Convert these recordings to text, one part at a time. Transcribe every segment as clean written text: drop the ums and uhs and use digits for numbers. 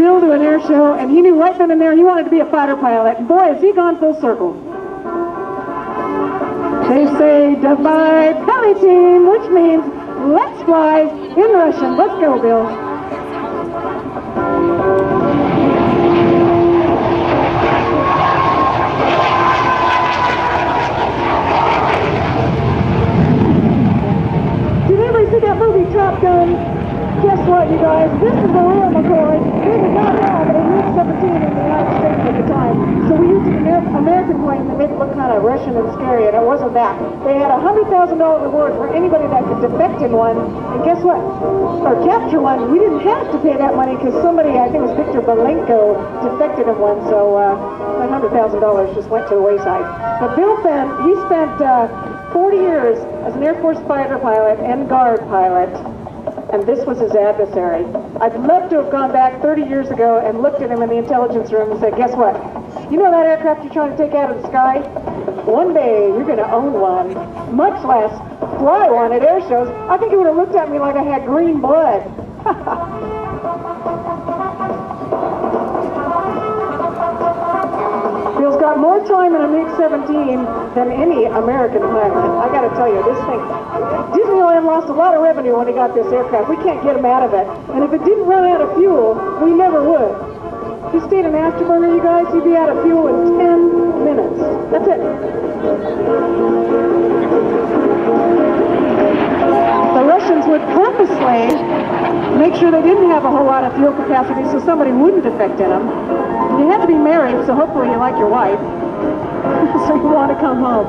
Bill to an air show, and he knew right then and there he wanted to be a fighter pilot. And boy, has he gone full circle. They say Davai Politim, which means let's fly in Russian. Let's go, Bill. Did anybody see that movie Top Gun? Guess what, you guys? This is a real McCoy. We did not have a MiG-17 in the United States at the time. So we used an American plane that made it look kind of Russian and scary, and it wasn't that. They had a $100,000 reward for anybody that could defect in one. And guess what? Or capture one. We didn't have to pay that money because somebody, I think it was Victor Belenko, defected in one. So that $100,000 just went to the wayside. But Bill Fenn, he spent 40 years as an Air Force fighter pilot and guard pilot. And this was his adversary. I'd love to have gone back 30 years ago and looked at him in the intelligence room and said, guess what? You know that aircraft you're trying to take out of the sky? One day you're going to own one, much less fly one at air shows. I think he would have looked at me like I had green blood. Bill's got more time in a MiG-17 than any American pilot. I got to tell you, this thing, Disneyland lost a lot of revenue when he got this aircraft. We can't get him out of it. And if it didn't run out of fuel, we never would. If he stayed an afterburner, you guys, he'd be out of fuel in 10 minutes. That's it. The Russians would purposely make sure they didn't have a whole lot of fuel capacity so somebody wouldn't defect in them. You have to be married, so hopefully you like your wife. So you want to come home.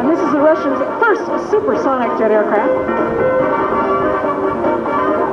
And this is the Russians' first supersonic jet aircraft.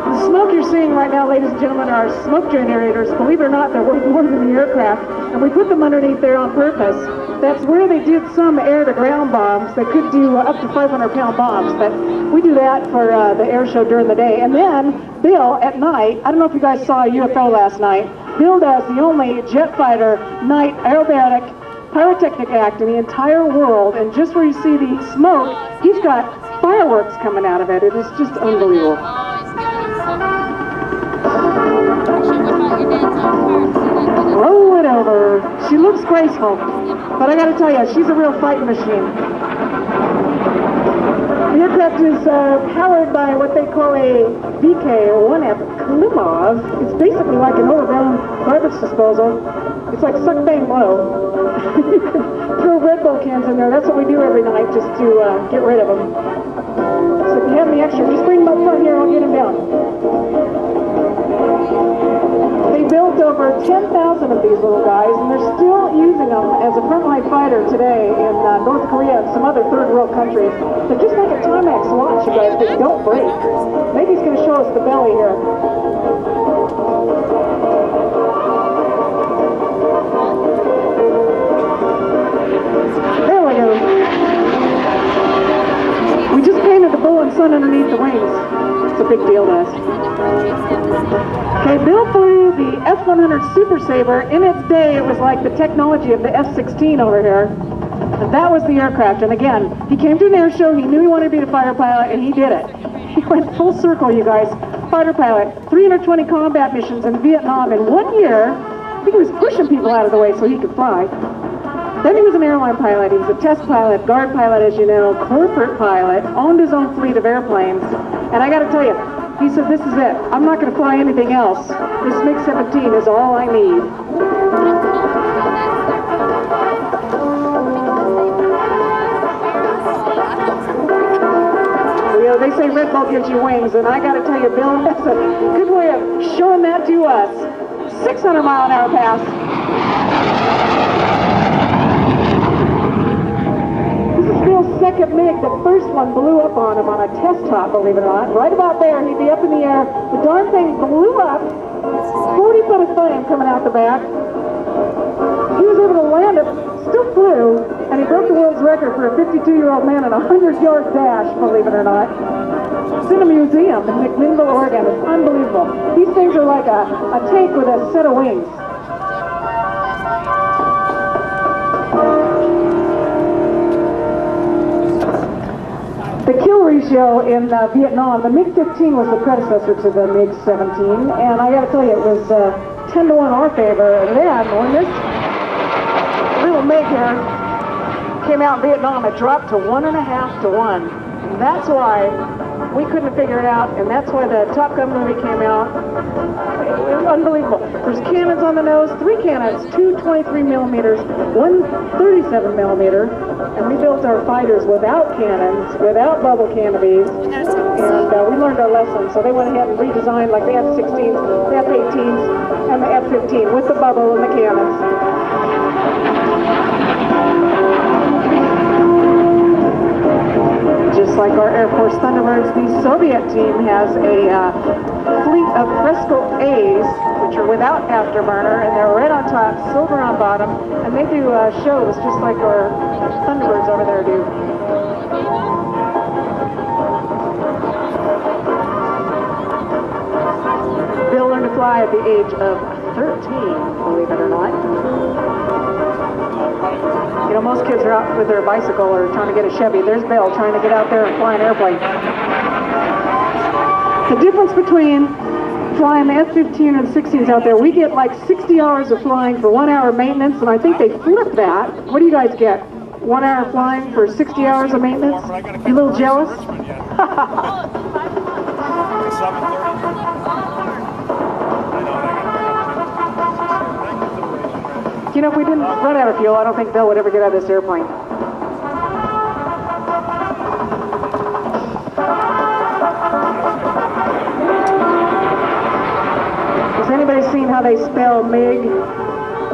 The smoke you're seeing right now, ladies and gentlemen, are smoke generators. Believe it or not, they're worth more than the aircraft. And we put them underneath there on purpose. That's where they did some air-to-ground bombs. They could do up to 500-pound bombs, but we do that for the air show during the day. And then Bill, at night, I don't know if you guys saw a UFO last night, Bill does the only jet fighter night aerobatic pyrotechnic act in the entire world, and just where you see the smoke, he's got fireworks coming out of it. It is just unbelievable. Roll it over. She looks graceful, but I got to tell you, she's a real fighting machine. The aircraft is powered by what they call a VK, or 1F Klimov. It's basically like an overgrown garbage disposal. It's like suck, bang, blow. You can throw Red Bull cans in there. That's what we do every night, just to get rid of them. So if you have any extra, just bring them up front here, I'll get them down. They built over 10,000 of these little guys, and they're still using them as a frontline fighter today in North Korea and some other third world countries. They're just like a Timex launch, you guys, they don't break. Maybe he's going to show us the belly here. There we go. We just painted the bull and sun underneath the wings. It's a big deal to us. Okay, Bill flew the F-100 Super Sabre. In its day, it was like the technology of the F-16 over here. And that was the aircraft. And again, he came to an air show, he knew he wanted to be a fighter pilot, and he did it. He went full circle, you guys. Fighter pilot, 320 combat missions in Vietnam in 1 year. I think he was pushing people out of the way so he could fly. Then he was an airline pilot. He was a test pilot, guard pilot, as you know, corporate pilot, owned his own fleet of airplanes. And I got to tell you, he said, this is it. I'm not going to fly anything else. This MiG-17 is all I need. You know, they say Red Bull gives you wings, and I got to tell you, Bill, that's a good way of showing that to us. 600-mile-an-hour pass. Bill's second MiG, the first one blew up on him on a test top, believe it or not. Right about there, he'd be up in the air. The darn thing blew up, 40 foot of flame coming out the back. He was able to land it, still flew, and he broke the world's record for a 52-year-old man in a 100-yard dash, believe it or not. It's in a museum in McMinnville, Oregon. It's unbelievable. These things are like a tank with a set of wings. The kill ratio in Vietnam, the MiG-15 was the predecessor to the MiG-17, and I got to tell you, it was 10 to 1 our favor. And then when this little MiG here came out in Vietnam, it dropped to 1.5 to 1. And that's why we couldn't figure it out, and that's why the Top Gun movie came out. It was unbelievable. There's cannons on the nose, 3 cannons, 2 23 millimeters, 1 37 millimeter, and we built our fighters without cannons, without bubble canopies, and we learned our lesson. So they went ahead and redesigned like the F-16s, the F-18s, and the F-15 with the bubble and the cannons. Just like our Air Force Thunderbirds, the Soviet team has a fleet of Fresco A's, which are without afterburner, and they're red on top, silver on bottom, and they do shows just like our Thunderbirds over there do. Bill learned to fly at the age of 13, believe it or not. You know, most kids are out with their bicycle or trying to get a Chevy. There's Bill trying to get out there and fly an airplane. The difference between flying the F-15 and the 16s out there, we get like 60 hours of flying for 1 hour maintenance, and I think they flipped that. What do you guys get? 1 hour flying for 60 hours of maintenance? You a little jealous? You know, if we didn't run out of fuel, I don't think Bill would ever get out of this airplane. Has anybody seen how they spell MiG?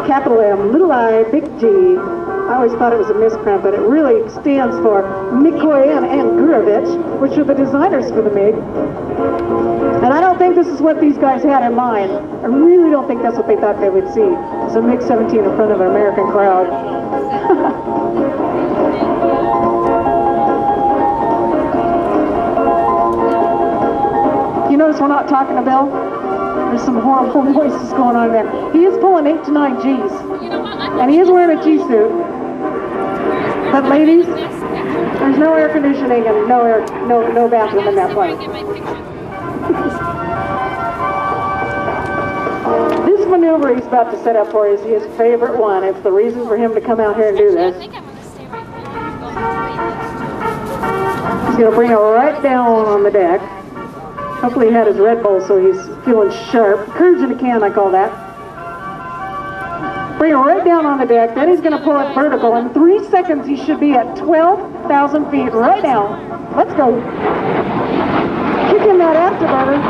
Capital M, little I, big G. I always thought it was a misprint, but it really stands for Mikoyan and Gurevich, which are the designers for the MiG. And I don't think this is what these guys had in mind. I really don't think that's what they thought they would see. It's a MiG-17 in front of an American crowd. You notice we're not talking to Bill? There's some horrible voices going on there. He is pulling 8 to 9 Gs. And he is wearing a G suit. But ladies, there's no air conditioning and no bathroom in that plane. This maneuver he's about to set up for is his favorite one. It's the reason for him to come out here and do this. He's going to bring it right down on the deck. Hopefully he had his Red Bull so he's feeling sharp. Courage in a can, I call that. Bring it right down on the deck. Then he's going to pull it vertical. In 3 seconds he should be at 12,000 feet right now. Let's go. Kick in that afterburner.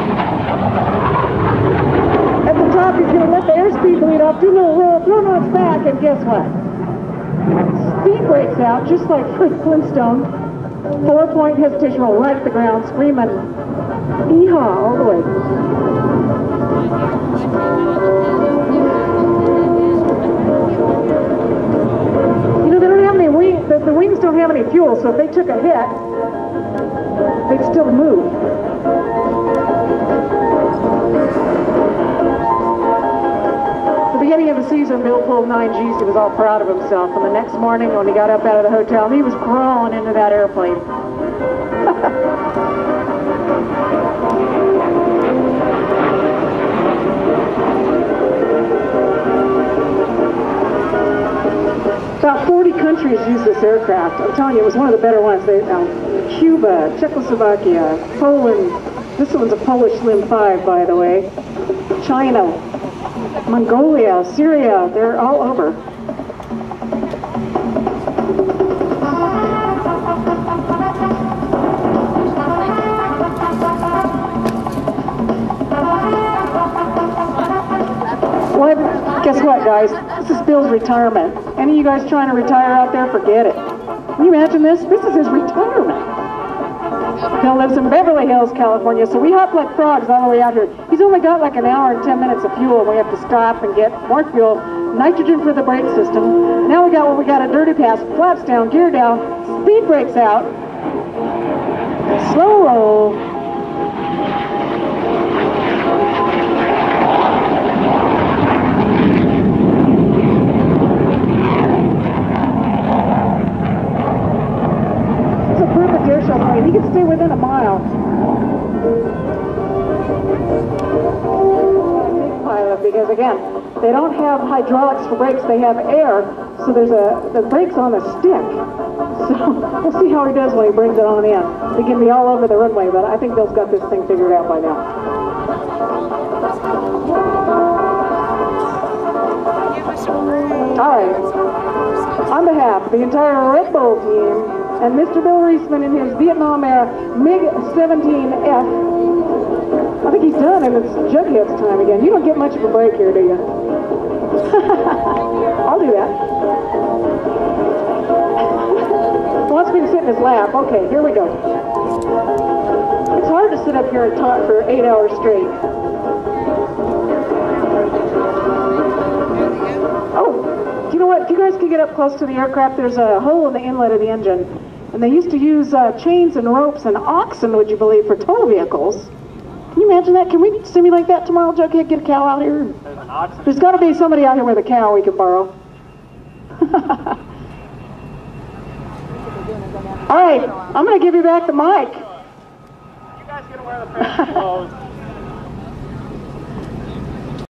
At the top, he's going to let the airspeed bleed off, do a little roll, throw it back, and guess what? Speed breaks out, just like Fred Flintstone. 4-point hesitation roll right at the ground, screaming, "Yeehaw!" all the way. You know, they don't have any wings. The wings don't have any fuel, so if they took a hit, they'd still move. Beginning of the season, Bill pulled 9 Gs. He was all proud of himself. And the next morning, when he got up out of the hotel, he was crawling into that airplane. About 40 countries use this aircraft. I'm telling you, it was one of the better ones. Cuba, Czechoslovakia, Poland. This one's a Polish Slim 5, by the way. China, Mongolia, Syria, they're all over. Well, guess what, guys? This is Bill's retirement. Any of you guys trying to retire out there, forget it. Can you imagine this? This is his retirement. Bill lives in Beverly Hills, California, so we hop like frogs all the way out here. He's only got like an hour and 10 minutes of fuel, and we have to stop and get more fuel, nitrogen for the brake system. Now we got what we got, a dirty pass, flaps down, gear down, speed brakes out, slow roll. He can because again, they don't have hydraulics for brakes, they have air, so there's the brakes on the stick. So we'll see how he does when he brings it on in. He can be all over the runway, but I think Bill's got this thing figured out by now. All right. On behalf of the entire Red Bull team and Mr. Bill Reesman in his Vietnam Air MiG-17F, I think he's done and it's Jughead's time again. You don't get much of a break here, do you? I'll do that. He wants me to sit in his lap. Okay, here we go. It's hard to sit up here and talk for 8 hours straight. Oh, you know what? You guys can get up close to the aircraft. There's a hole in the inlet of the engine. And they used to use chains and ropes and oxen, would you believe, for tow vehicles. Can you imagine that? Can we simulate that tomorrow, Jughead? Get a cow out here? There's got to be somebody out here with a cow we can borrow. All right, I'm going to give you back the mic. You guys going to wear the fancy clothes.